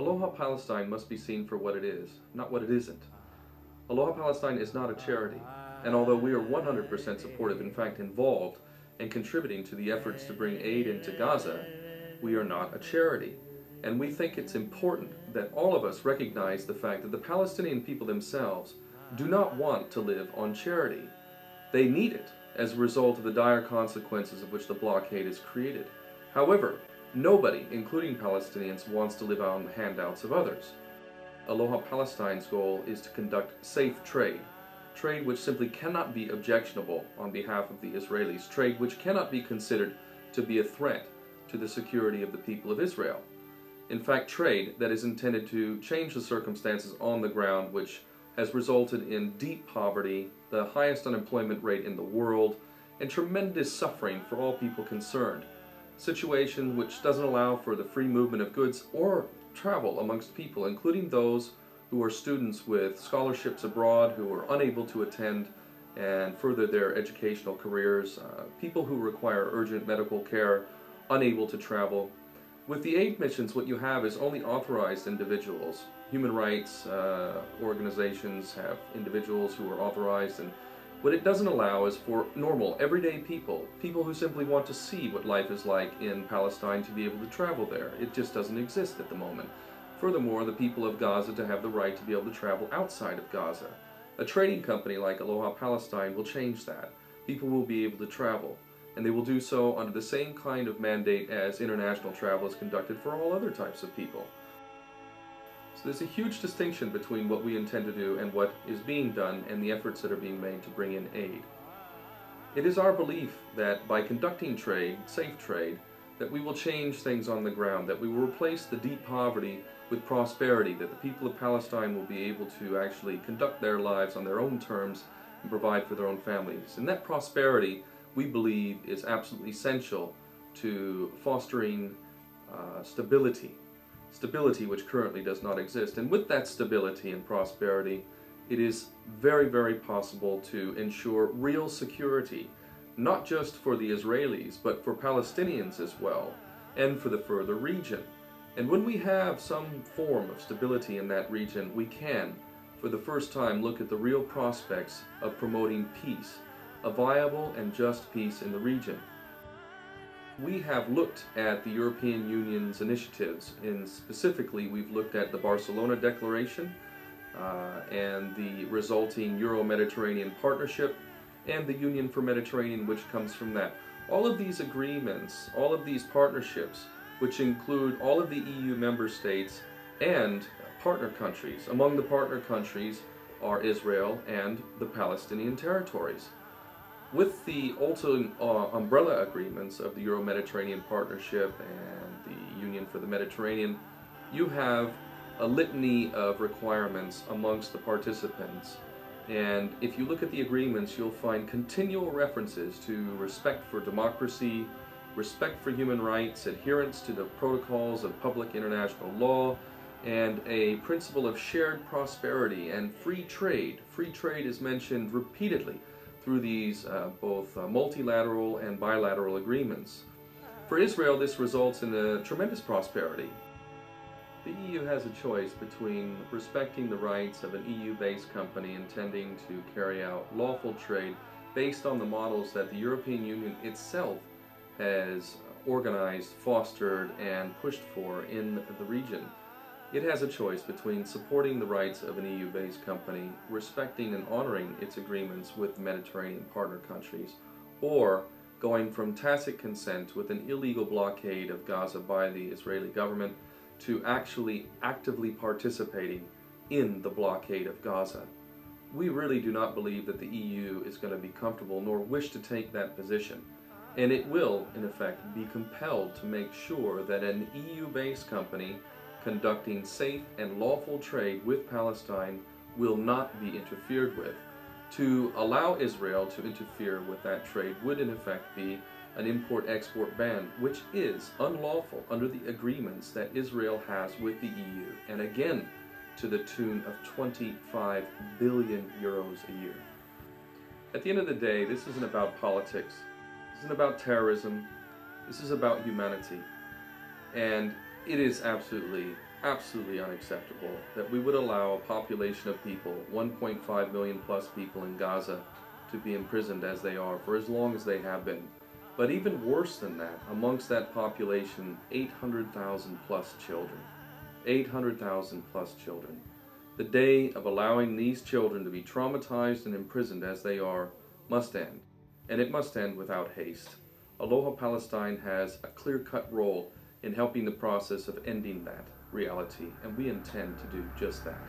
Aloha Palestine must be seen for what it is, not what it isn't. Aloha Palestine is not a charity, and although we are 100% supportive, in fact involved, and contributing to the efforts to bring aid into Gaza, we are not a charity. And we think it's important that all of us recognize the fact that the Palestinian people themselves do not want to live on charity. They need it as a result of the dire consequences of which the blockade has created. However, nobody, including Palestinians, wants to live on the handouts of others. Aloha Palestine's goal is to conduct safe trade, trade which simply cannot be objectionable on behalf of the Israelis, trade which cannot be considered to be a threat to the security of the people of Israel. In fact, trade that is intended to change the circumstances on the ground, which has resulted in deep poverty, the highest unemployment rate in the world, and tremendous suffering for all people concerned. Situation which doesn't allow for the free movement of goods or travel amongst people, including those who are students with scholarships abroad who are unable to attend and further their educational careers, people who require urgent medical care, unable to travel. With the aid missions, what you have is only authorized individuals. Human rights organizations have individuals who are authorized, and what it doesn't allow is for normal, everyday people, people who simply want to see what life is like in Palestine, to be able to travel there. It just doesn't exist at the moment. Furthermore, the people of Gaza to have the right to be able to travel outside of Gaza. A trading company like Aloha Palestine will change that. People will be able to travel, and they will do so under the same kind of mandate as international travel is conducted for all other types of people. So there's a huge distinction between what we intend to do and what is being done and the efforts that are being made to bring in aid. It is our belief that by conducting trade, safe trade, that we will change things on the ground, that we will replace the deep poverty with prosperity, that the people of Palestine will be able to actually conduct their lives on their own terms and provide for their own families. And that prosperity, we believe, is absolutely essential to fostering stability which currently does not exist. And with that stability and prosperity, it is very, very possible to ensure real security, not just for the Israelis, but for Palestinians as well, and for the further region. And when we have some form of stability in that region, we can, for the first time, look at the real prospects of promoting peace, a viable and just peace in the region. We have looked at the European Union's initiatives, and specifically we've looked at the Barcelona Declaration and the resulting Euro-Mediterranean Partnership and the Union for Mediterranean, which comes from that. All of these agreements, all of these partnerships, which include all of the EU member states and partner countries. Among the partner countries are Israel and the Palestinian territories. With the ultimate umbrella agreements of the Euro-Mediterranean Partnership and the Union for the Mediterranean, you have a litany of requirements amongst the participants. And if you look at the agreements, you'll find continual references to respect for democracy, respect for human rights, adherence to the protocols of public international law, and a principle of shared prosperity and free trade. Free trade is mentioned repeatedly through these both multilateral and bilateral agreements. For Israel, this results in a tremendous prosperity. The EU has a choice between respecting the rights of an EU-based company intending to carry out lawful trade based on the models that the European Union itself has organized, fostered, and pushed for in the region. It has a choice between supporting the rights of an EU-based company, respecting and honoring its agreements with the Mediterranean partner countries, or going from tacit consent with an illegal blockade of Gaza by the Israeli government to actually actively participating in the blockade of Gaza. We really do not believe that the EU is going to be comfortable nor wish to take that position. And it will, in effect, be compelled to make sure that an EU-based company conducting safe and lawful trade with Palestine will not be interfered with. To allow Israel to interfere with that trade would in effect be an import-export ban, which is unlawful under the agreements that Israel has with the EU, and again to the tune of 25 billion euros a year. At the end of the day, this isn't about politics, this isn't about terrorism, this is about humanity. And It is absolutely unacceptable that we would allow a population of people, 1.5 million plus people in Gaza, to be imprisoned as they are for as long as they have been. But even worse than that, amongst that population, 800,000 plus children. 800,000 plus children. The day of allowing these children to be traumatized and imprisoned as they are must end, and it must end without haste. Aloha Palestine has a clear-cut role in helping the process of ending that reality, and we intend to do just that.